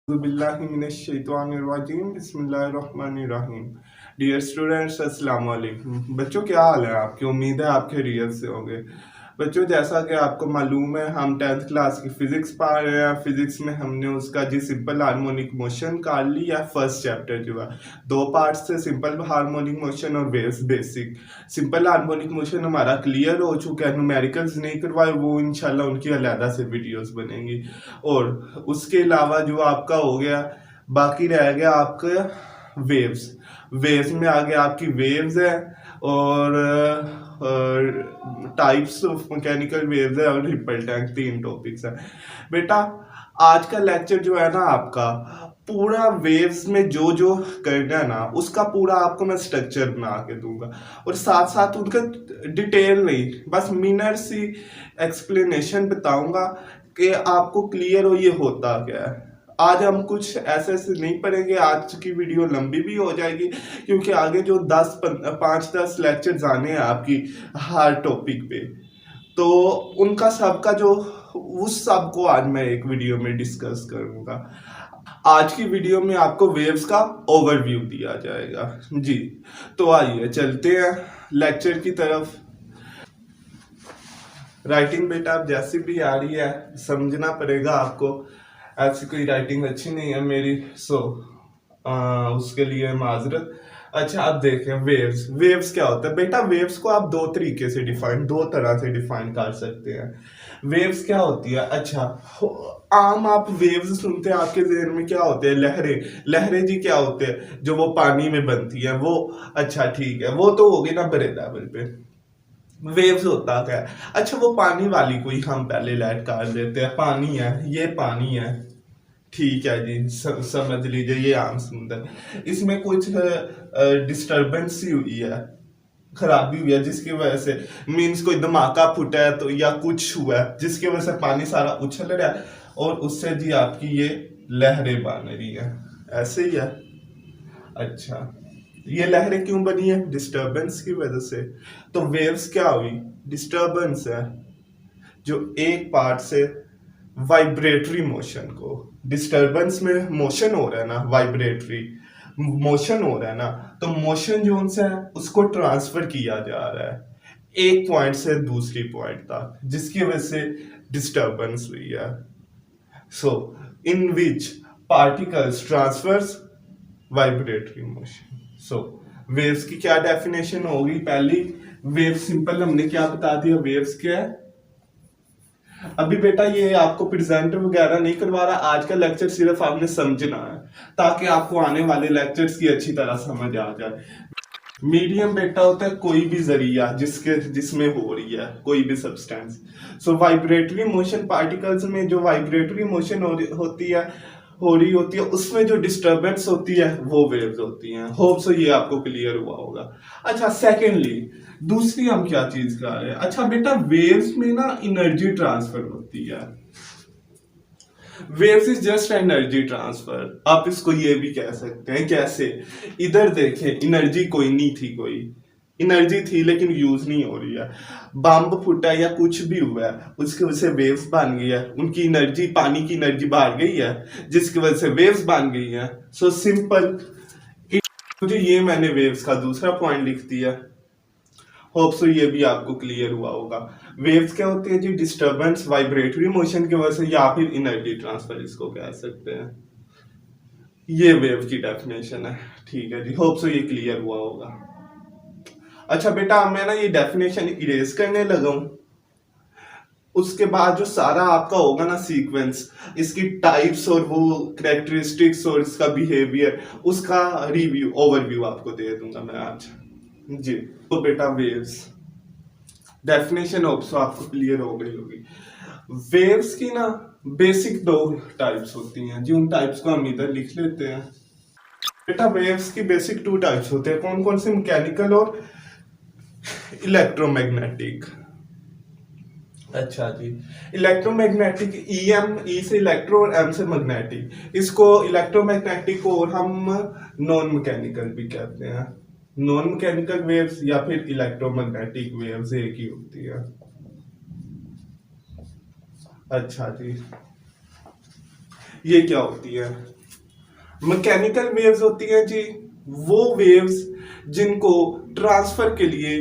बिस्मिल्लाहिर्रहमानिर्रहीम बिस्मिल्लाहिर्रहमानिर्रहीम। Dear students, अस्सलाम वालेकुम। बच्चों, क्या हाल है आपकी? उम्मीद है आप खैरियत से होंगे। बच्चों, जैसा कि आपको मालूम है, हम 10th क्लास की फिजिक्स पढ़ रहे हैं। फिजिक्स में हमने उसका जी सिंपल हार्मोनिक मोशन कर लिया। फर्स्ट चैप्टर जो है दो पार्ट्स से, सिंपल हार्मोनिक मोशन और waves basic. Simple harmonic motion हमारा क्लियर हो चुका है, न्यूमेरिकल्स नहीं करवाए, वो इंशाल्लाह उनकी अलहदा से वीडियोस बनेंगी। और उसके अलावा जो आपका हो गया, बाकी रह गया आपका वेव्स। वेव्स में आगे आपकी वेव्स है और टाइप्स ऑफ मैकेनिकल वेव्स है और रिपल टैंक, तीन टॉपिक्स है। बेटा, आज का लेक्चर जो है ना आपका, पूरा वेव्स में जो जो करना है ना, उसका पूरा आपको मैं स्ट्रक्चर बना के दूंगा और साथ साथ उनका डिटेल नहीं, बस मिनट सी एक्सप्लेनेशन बताऊंगा कि आपको क्लियर हो ये होता क्या है। आज हम कुछ ऐसे ऐसे नहीं पढ़ेंगे, आज की वीडियो लंबी भी हो जाएगी क्योंकि आगे जो 5-10 लेक्चर्स आने हैं आपकी हर टॉपिक पे, तो उनका सबका जो उस सब को आज मैं एक वीडियो में डिस्कस करूंगा। आज की वीडियो में आपको वेव्स का ओवरव्यू दिया जाएगा जी। तो आइए चलते हैं लेक्चर की तरफ। राइटिंग बेटा आप जैसी भी आ रही है समझना पड़ेगा आपको, ऐसी कोई राइटिंग अच्छी नहीं है मेरी, सो उसके लिए माजरत। अच्छा, अब देखें वेव्स। वेव्स क्या होता है बेटा? वेव्स को आप दो तरह से डिफाइन कर सकते हैं। वेव्स क्या होती है? अच्छा, आम आप वेव्स सुनते हैं, आपके जहन में क्या होते हैं? लहरें। लहरें जी क्या होते हैं? जो वो पानी में बनती है वो। अच्छा ठीक है, वो तो होगी ना बड़े लेवल पे। वेव्स होता क्या है? अच्छा, वो पानी वाली कोई हम पहले लाइट कर देते हैं, पानी है, ये पानी है, ठीक है जी, समझ लीजिए ये आम समुंदर। इसमें कुछ डिस्टरबेंस सी हुई है, खराबी हुई है, जिसकी वजह से मीन्स कोई धमाका फूटा है तो, या कुछ हुआ है जिसकी वजह से पानी सारा उछल रहा है और उससे जी आपकी ये लहरें बन रही है, ऐसे ही है। अच्छा, ये लहरें क्यों बनी है? डिस्टरबेंस की वजह से। तो वेव्स क्या हुई? डिस्टरबेंस है जो एक पार्ट से वाइब्रेटरी मोशन को, डिस्टरबेंस में मोशन हो रहा है ना, वाइब्रेटरी मोशन हो रहा है ना, तो मोशन जो उनसे है उसको ट्रांसफर किया जा रहा है एक पॉइंट से दूसरी पॉइंट तक, जिसकी वजह से डिस्टरबेंस हुई है। सो इन विच पार्टिकल्स ट्रांसफर्स वाइब्रेटरी मोशन। सो वेव्स की क्या डेफिनेशन होगी? पहली, वेव सिंपल हमने क्या बता दिया, वेव्स क्या है। अभी बेटा ये आपको प्रेजेंट वगैरह नहीं करवा रहा, आज का लेक्चर सिर्फ आपने समझना है ताकि आपको आने वाले लेक्चर्स की अच्छी तरह समझ आ जाए। मीडियम बेटा होता है कोई भी जरिया जिसमें हो रही है कोई भी सब्सटेंस। सो वाइब्रेटरी मोशन, पार्टिकल्स में जो वाइब्रेटरी मोशन हो रही होती है, उसमें जो डिस्टरबेंस होती है वो वेव्स होती हैं। होप सो ये आपको क्लियर हुआ होगा। अच्छा, सेकेंडली दूसरी हम क्या चीज कर रहे हैं? अच्छा बेटा, वेव्स में ना एनर्जी ट्रांसफर होती है। Waves is just energy transfer, आप इसको ये भी कह सकते हैं। कैसे? इधर देखें, एनर्जी कोई नहीं थी, कोई एनर्जी थी लेकिन यूज नहीं हो रही है। बम फूटा या कुछ भी हुआ है, उसकी वजह से वेव्स बन गई है, उनकी एनर्जी, पानी की एनर्जी बाहर गई है जिसकी वजह से वेव्स बन गई है। सो सिंपल, मुझे ये मैंने वेव्स का दूसरा पॉइंट लिख दिया। होप सो ये भी आपको क्लियर हुआ होगा। वेव्स क्या होते हैं जी? डिस्टरबेंस वाइब्रेटरी मोशन की वजह से, या फिर एनर्जी ट्रांसफर इसको कह सकते हैं। ये वेव की डेफिनेशन है, ठीक है जी। होप सो ये क्लियर हुआ होगा। अच्छा बेटा, मैं ना ये डेफिनेशन इरेज करने लगा हूं, उसके बाद जो सारा आपका होगा ना सीक्वेंस, इसकी टाइप्स और वो कैरेक्टरिस्टिक्स और इसका बिहेवियर, उसका रिव्यू, ओवरव्यू आपको दे दूंगा मैं आज जी। तो बेटा वेव्स डेफिनेशन ऑल्सो आपको क्लियर हो गई होगी। वेव्स की ना बेसिक दो टाइप्स होती हैं जी, उन टाइप्स को हम इधर लिख लेते हैं। बेटा वेव्स की बेसिक 2 टाइप्स होते हैं, कौन कौन से? मैकेनिकल और इलेक्ट्रोमैग्नेटिक। अच्छा जी, इलेक्ट्रोमैग्नेटिक, ई से इलेक्ट्रो और एम से मैग्नेटिक। इसको इलेक्ट्रोमैग्नेटिक को हम नॉन मैकेनिकल भी कहते हैं। नॉन मैकेनिकल वेव्स या फिर इलेक्ट्रोमैग्नेटिक वेव्स एक ही होती है। अच्छा जी, ये क्या होती है? मैकेनिकल वेव्स होती हैं जी वो वेव्स जिनको ट्रांसफर के लिए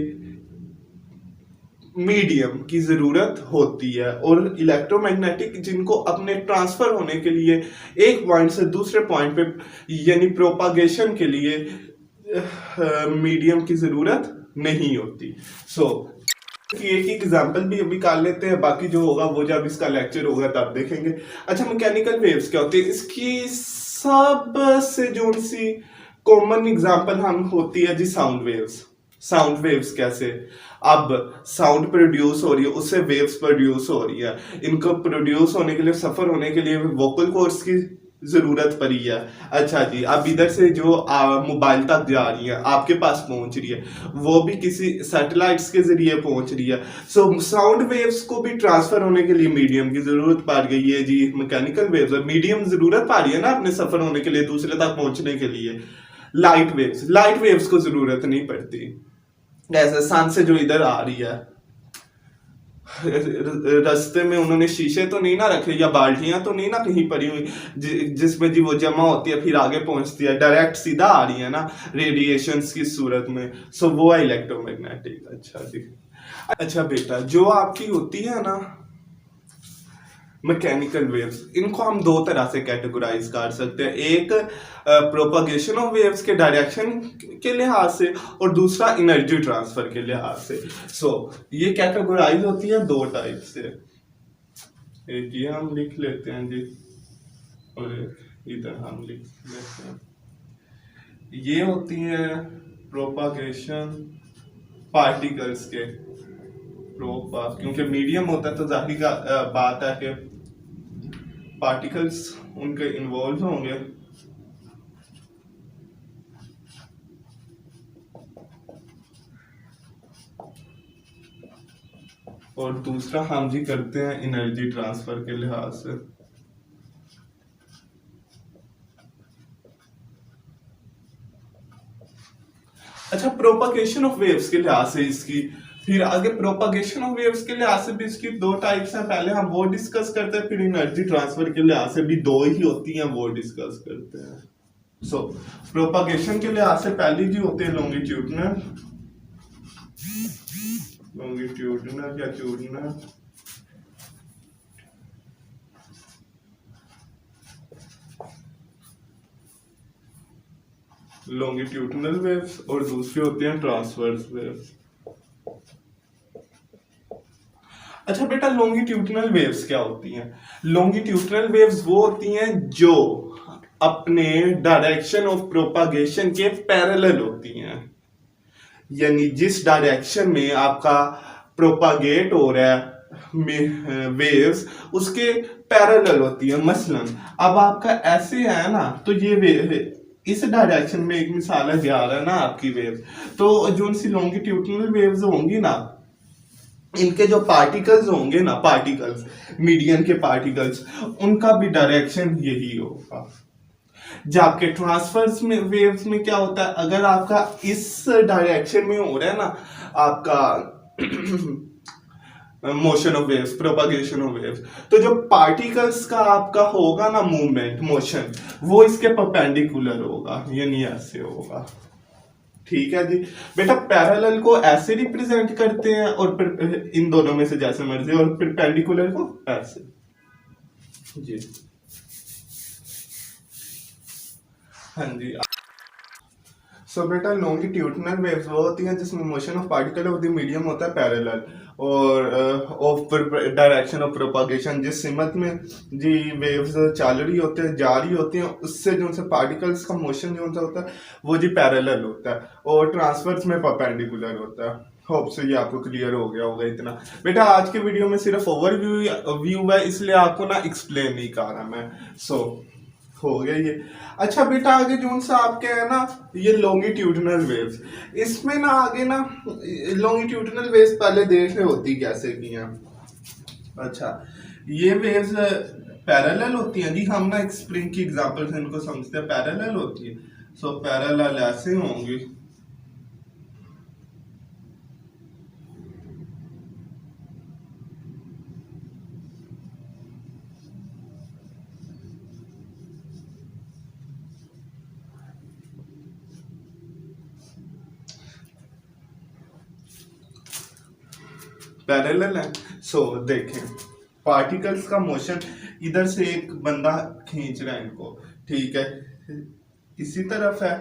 मीडियम की जरूरत होती है, और इलेक्ट्रोमैग्नेटिक जिनको अपने ट्रांसफर होने के लिए एक पॉइंट से दूसरे पॉइंट पे यानी प्रोपागेशन के लिए मीडियम की जरूरत नहीं होती। सो कि एक एग्जांपल भी अभी कर लेते हैं, बाकी जो होगा वो जब इसका लेक्चर होगा तब देखेंगे। अच्छा, मैकेनिकल वेव्स क्या होती है, इसकी सबसे जो सी कॉमन एग्जांपल हम होती है जी साउंड वेव्स। साउंड वेव्स कैसे, अब साउंड प्रोड्यूस हो रही है, उससे वेव्स प्रोड्यूस हो रही है, इनको प्रोड्यूस होने के लिए, सफर होने के लिए वोकल कॉर्ड्स की जरूरत पड़ी है। अच्छा जी, अब इधर से जो मोबाइल तक जा रही है, आपके पास पहुंच रही है, वो भी किसी सैटेलाइट्स के जरिए पहुंच रही है। सो साउंड वेव्स को भी ट्रांसफर होने के लिए मीडियम की जरूरत पड़ गई है जी। मैकेनिकल वेव्स मीडियम जरूरत पड़ रही है ना अपने सफर होने के लिए, दूसरे तक पहुंचने के लिए। लाइट वेव्स को जरूरत नहीं पड़ती, ऐसे सन से जो इधर आ रही है, रास्ते में उन्होंने शीशे तो नहीं ना रखे, या बाल्टियां तो नहीं ना कहीं पड़ी हुई जिसमें जी वो जमा होती है फिर आगे पहुंचती है, डायरेक्ट सीधा आ रही है ना रेडिएशंस की सूरत में। सो वो है इलेक्ट्रोमैग्नेटिक। अच्छा जी, अच्छा बेटा, जो आपकी होती है ना मैकेनिकल वेव्स, इनको हम दो तरह से कैटेगराइज कर सकते हैं, एक प्रोपगेशन ऑफ वेव्स के डायरेक्शन के लिहाज से, और दूसरा एनर्जी ट्रांसफर के लिहाज से। सो ये कैटेगराइज होती है दो टाइप से, एक ये हम लिख लेते हैं जी, और इधर हम लिख लेते हैं, ये होती है प्रोपगेशन पार्टिकल्स के क्योंकि मीडियम होता है तो जाहिर का बात है कि पार्टिकल्स उनके इन्वॉल्व होंगे। और दूसरा हम जी करते हैं एनर्जी ट्रांसफर के लिहाज से। अच्छा, प्रोपगेशन ऑफ वेव्स के लिहाज से इसकी, फिर आगे प्रोपगेशन ऑफ वेव्स के लिहाज से भी इसकी दो टाइप्स हैं, पहले हम वो डिस्कस करते हैं, फिर एनर्जी ट्रांसफर के लिहाज से भी दो ही होती हैं, वो डिस्कस करते हैं। सो प्रोपगेशन के लिहाज से पहली जी होती है लॉन्गिट्यूडनल, लॉन्गिट्यूडनल या ट्यूडनल, लॉन्गिट्यूडनल वेव्स, और दूसरी होती हैं ट्रांसवर्स वेव्स। अच्छा बेटा, लॉन्गिट्यूडनल वेव्स क्या होती हैं? लॉन्गिट्यूडनल वेव्स वो होती हैं जो अपने डायरेक्शन ऑफ प्रोपागेशन के पैरेलल होती हैं, यानी जिस डायरेक्शन में आपका प्रोपागेट हो रहा है वेव्स, उसके पैरेलल होती है। मसलन अब आपका ऐसे है ना, तो ये इस डायरेक्शन में एक मिसाल है जा रहा है ना आपकी वेव, तो जो सी लॉन्गिट्यूडनल वेव्स होंगी ना, इनके जो पार्टिकल्स होंगे ना, पार्टिकल्स मीडियम के पार्टिकल्स, उनका भी डायरेक्शन यही होगा। जबकि ट्रांसफर्स में वेव्स में क्या होता है, अगर आपका इस डायरेक्शन में हो रहा है ना आपका motion of waves, propagation of waves, तो जो पार्टिकल्स का आपका होगा ना मूवमेंट, मोशन, वो इसके परपेंडिकुलर होगा, यानी ऐसे होगा। ठीक है जी बेटा, पैरेलल को ऐसे रिप्रेजेंट करते हैं, और फिर इन दोनों में से जैसे मर्जी, और फिर पेंडिकुलर को ऐसे जी। हाँ जी। सो बेटा, लॉन्गिट्यूडनल वेव्स वो होती हैं जिसमें motion of particle of the medium होता है पैरेलल, और ऑफ डायरेक्शन ऑफ प्रोपागेशन, जिस सिमत में जी वेव्स चल रही होते हैं, जा रही होती हैं, उससे जो से पार्टिकल्स का मोशन जो होता है वो जी पैरेलल होता है, और ट्रांसफर्स में परपेंडिकुलर होता है। होप से ये आपको क्लियर हो गया होगा इतना। बेटा आज के वीडियो में सिर्फ ओवरव्यू है, इसलिए आपको ना एक्सप्लेन नहीं कर रहा मैं। सो हो गया ये। अच्छा बेटा, आगे जो सा आपके है ना ये लॉन्गिट्यूडनल वेव्स, इसमें ना आगे ना लॉन्गिट्यूडनल वेव्स पहले देख रहे होती कैसे की हैं। अच्छा, ये वेव्स पैरेलल होती हैं जी, हम ना एक स्प्रिंग की एग्जांपल से इनको समझते हैं, पैरेलल होती है। सो पैरेलल ऐसे होंगी, पैरेलल है। सो देखें पार्टिकल्स का मोशन, इधर से एक बंदा खींच रहा है इनको, ठीक है, इसी तरफ है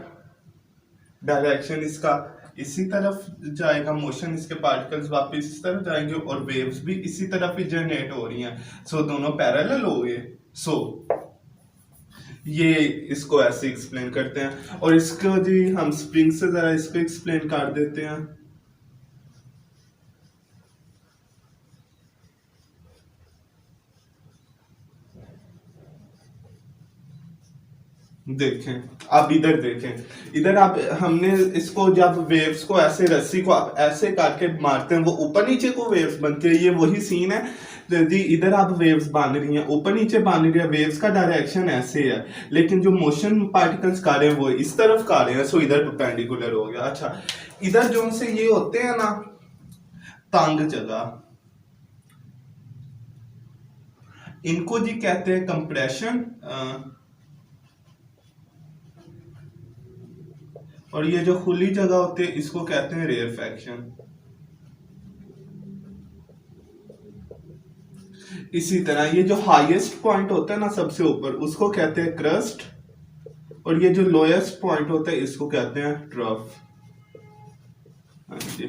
डायरेक्शन इसका, इसी तरफ जाएगा मोशन, इसके पार्टिकल्स वापस इस तरफ जाएंगे और वेव्स भी इसी तरफ ही जनरेट हो रही हैं। सो दोनों पैरेलल हो गए। सो ये इसको ऐसे एक्सप्लेन करते हैं। और इसको जी हम स्प्रिंग से जरा इसको एक्सप्लेन कर देते हैं। देखें अब इधर देखें, इधर आप हमने इसको जब वेव्स को ऐसे रस्सी को आप ऐसे करके मारते हैं वो ऊपर नीचे को वेव्स बनती है, ये वही सीन है जी। इधर आप वेव्स बांध रही हैं, ऊपर नीचे बांध रही है, वेव्स का डायरेक्शन ऐसे है, लेकिन जो मोशन पार्टिकल्स का रहे हैं वो इस तरफ का रहे हैं। सो इधर परपेंडिकुलर हो गया। अच्छा इधर जो से ये होते हैं ना तंग जगह, इनको जी कहते हैं कंप्रेशन, और ये जो खुली जगह होती है इसको कहते हैं रेयरफैक्शन। इसी तरह ये जो हाईएस्ट पॉइंट होता है ना सबसे ऊपर, उसको कहते हैं क्रस्ट, और ये जो लोएस्ट पॉइंट होता है इसको कहते हैं ट्रफ। हाँ जी,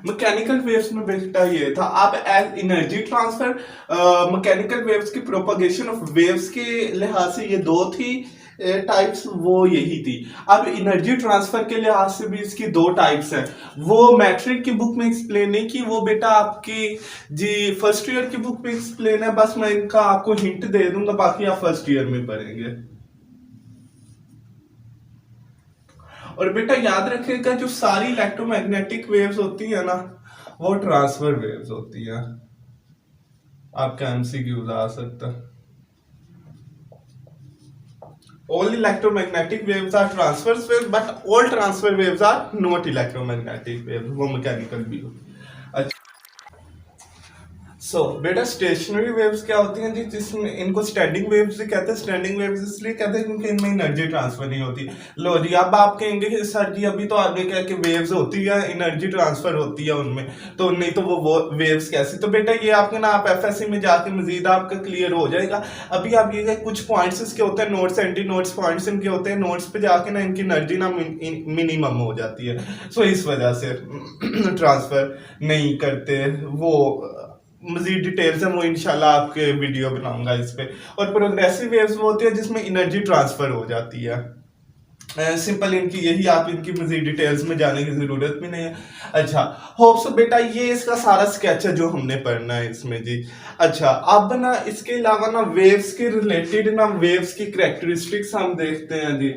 मैकेनिकल वेव्स में बेटा ये था। आप एनर्जी ट्रांसफर, मैकेनिकल वेव्स की प्रोपगेशन ऑफ वेव्स के लिहाज से ये दो थी टाइप्स, वो यही थी। अब एनर्जी ट्रांसफर के लिहाज से भी इसकी दो टाइप्स हैं। वो मैट्रिक की बुक में एक्सप्लेन नहीं की, वो बेटा आपकी जी फर्स्ट ईयर की बुक में एक्सप्लेन है। बस मैं इनका आपको हिंट दे दूंगा, बाकी आप फर्स्ट ईयर में पढ़ेंगे। और बेटा याद रखिएगा जो सारी इलेक्ट्रोमैग्नेटिक वेव्स होती है ना वो ट्रांसफर वेव्स होती है। आपका एमसीक्यूज आ सकता है। All electromagnetic waves are transverse waves, but all transfer waves are not electromagnetic waves. वो मैकेनिकल भी हो। सो बेटा स्टेशनरी वेव्स क्या होती हैं जी, जिसमें इनको स्टैंडिंग वेव्स भी कहते हैं। स्टैंडिंग वेव्स इसलिए कहते हैं क्योंकि इनमें एनर्जी ट्रांसफर नहीं होती। लो जी अब आप कहेंगे सर जी अभी तो आपने कहा कि वेव्स होती है, एनर्जी ट्रांसफर होती है उनमें, तो नहीं तो वो वेव्स कैसे? तो बेटा ये आपके ना आप एफएससी में जाके मजीद आपका क्लियर हो जाएगा। अभी आप ये कुछ पॉइंट्स इसके होते हैं, नोट्स एंटी नोट्स पॉइंट्स इनके होते हैं, नोट्स पे जाके ना इनकी एनर्जी ना मिनिमम हो जाती है। सो इस वजह से ट्रांसफर नहीं करते। वो मजीद डिटेल्स है वो इंशाल्लाह आपके वीडियो बनाऊंगा इस पे। और प्रोग्रेसिव वेव्स वो होती है जिसमें एनर्जी ट्रांसफर हो जाती है। सिंपल इनकी यही, आप इनकी मजीद डिटेल्स में जाने की जरूरत भी नहीं है। अच्छा होप्स बेटा ये इसका सारा स्केच है जो हमने पढ़ना है इसमें जी। अच्छा अब ना इसके अलावा ना वेव्स के रिलेटेड ना वेव्स की कैरेक्टरिस्टिक्स हम देखते हैं जी।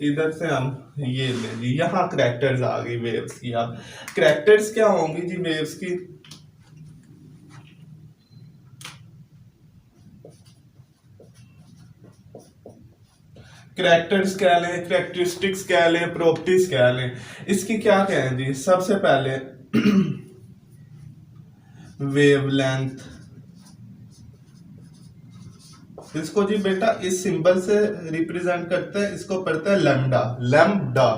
इधर से हम ये ले जी, यहाँ कैरेक्टर्स आ गई वेव्स की। आप कैरेक्टर्स क्या होंगी जी वेव्स की? कैरेक्टर्स कह लें, कैरेक्टरिस्टिक्स कह लें, प्रॉपर्टीज कह लें, इसकी क्या कहें जी? सबसे पहले वेवलेंथ, इसको जी बेटा इस सिंबल से रिप्रेजेंट करते हैं, इसको पढ़ते हैं लैम्डा। लैम्डा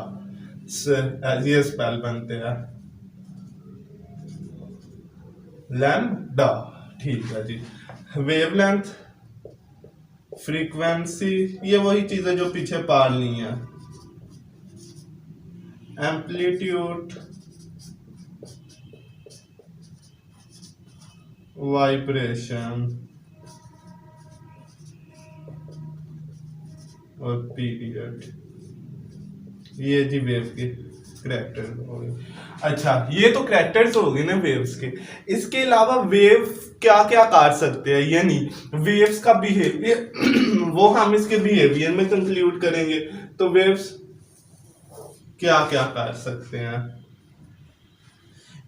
से ये स्पेल बनते हैं लैम्डा, ठीक है जी। वेवलेंथ, फ्रीक्वेंसी, ये वही चीजें जो पीछे पढ़ ली है। एम्पलीट्यूड, वाइब्रेशन और पीरियड, ये जी वेव के कैरेक्टर हो गए। अच्छा ये तो कैरेक्टर्स हो गए ना वेव्स के। इसके अलावा वेव क्या क्या कर सकते हैं, यानी वेव्स का बिहेवियर वो हम इसके बिहेवियर में कंक्लूड करेंगे। तो वेव्स क्या क्या कर सकते हैं,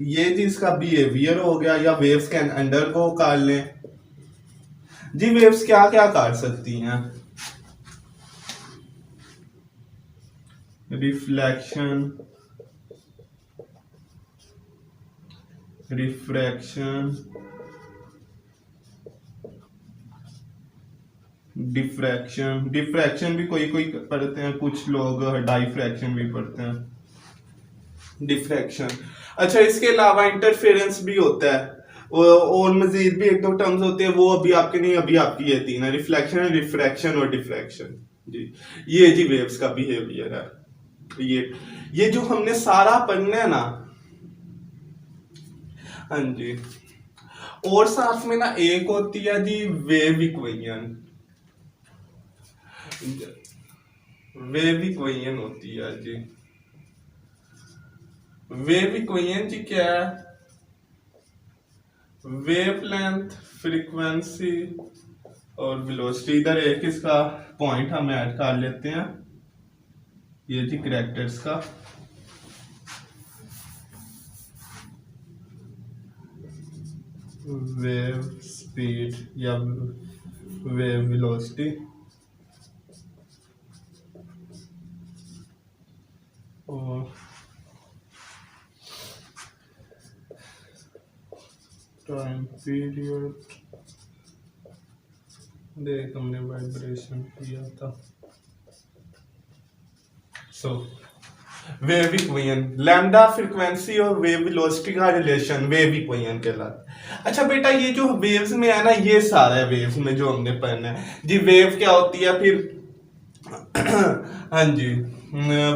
ये जी इसका बिहेवियर हो गया, या वेव्स कैन अंडरगो कर लें जी। वेव्स क्या क्या कर सकती हैं? Reflection, refraction, diffraction. डिफ्रैक्शन भी कोई कोई पढ़ते हैं, कुछ लोग डाइफ्रैक्शन भी पढ़ते हैं। डिफ्रैक्शन। अच्छा, इसके अलावा इंटरफेरेंस भी होता है, और मजीद भी एक दो टर्म्स होते हैं, वो अभी आपके नहीं, अभी आपकी ये तीन है, रिफ्लेक्शन, रिफ्रैक्शन और डिफ्रैक्शन। जी, ये जी वेव्स का बिहेवियर है। ये जो हमने सारा पढ़ना है ना, हाँ जी। और साथ में ना एक होती है जी वेव इक्वेशन। वेव इक्वेशन होती है जी। वेव इक्वेशन जी क्या है? वेवलेंथ, फ्रीक्वेंसी और वेलोसिटी। इधर एक इसका पॉइंट हम ऐड कर लेते हैं, ये जी कैरेक्टर्स का। वेव स्पीड या वेव वेलोसिटी और टाइम पीरियड, देख हमने वाइब्रेशन किया था। सो वेव इक्वेशन, लैम्डा फ्रीक्वेंसी और वेव वेलोसिटी का रिलेशन वेव इक्वेशन कहलाता है। अच्छा बेटा, ये जो वेव्स में है ना, ये सारा है वेव्स में जो हमने पढ़ना है जी। वेव क्या होती है, फिर हाँ जी,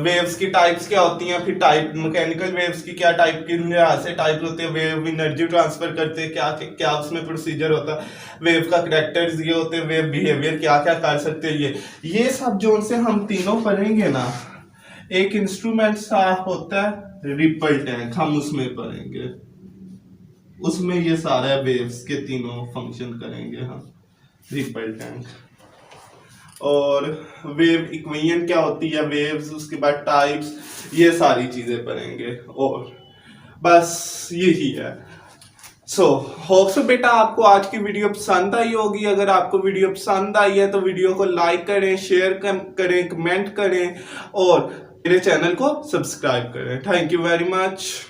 वेव्स की टाइप्स क्या होती हैं, फिर टाइप मैकेनिकल वेव्स की क्या टाइप के लिहाज से टाइप होते हैं, वेव एनर्जी ट्रांसफर करते हैं, क्या क्या उसमें प्रोसीजर होता है, वेव का करेक्टर्स ये होते हैं, वेव बिहेवियर क्या क्या कर सकते हैं, ये सब जो उनसे हम तीनों पढ़ेंगे ना। एक इंस्ट्रूमेंट सा होता है रिपल टैंक, हम उसमें पढ़ेंगे, उसमें ये सारे वेव्स के तीनों फंक्शन करेंगे हम, रिपल टैंक। और वेव इक्वेशन क्या होती है, वेव्स, उसके बाद टाइप्स, ये सारी चीजें पढ़ेंगे, और बस यही है। सो होप सो बेटा आपको आज की वीडियो पसंद आई होगी। अगर आपको वीडियो पसंद आई है तो वीडियो को लाइक करें, शेयर करें, कमेंट करें और मेरे चैनल को सब्सक्राइब करें। Thank you very much.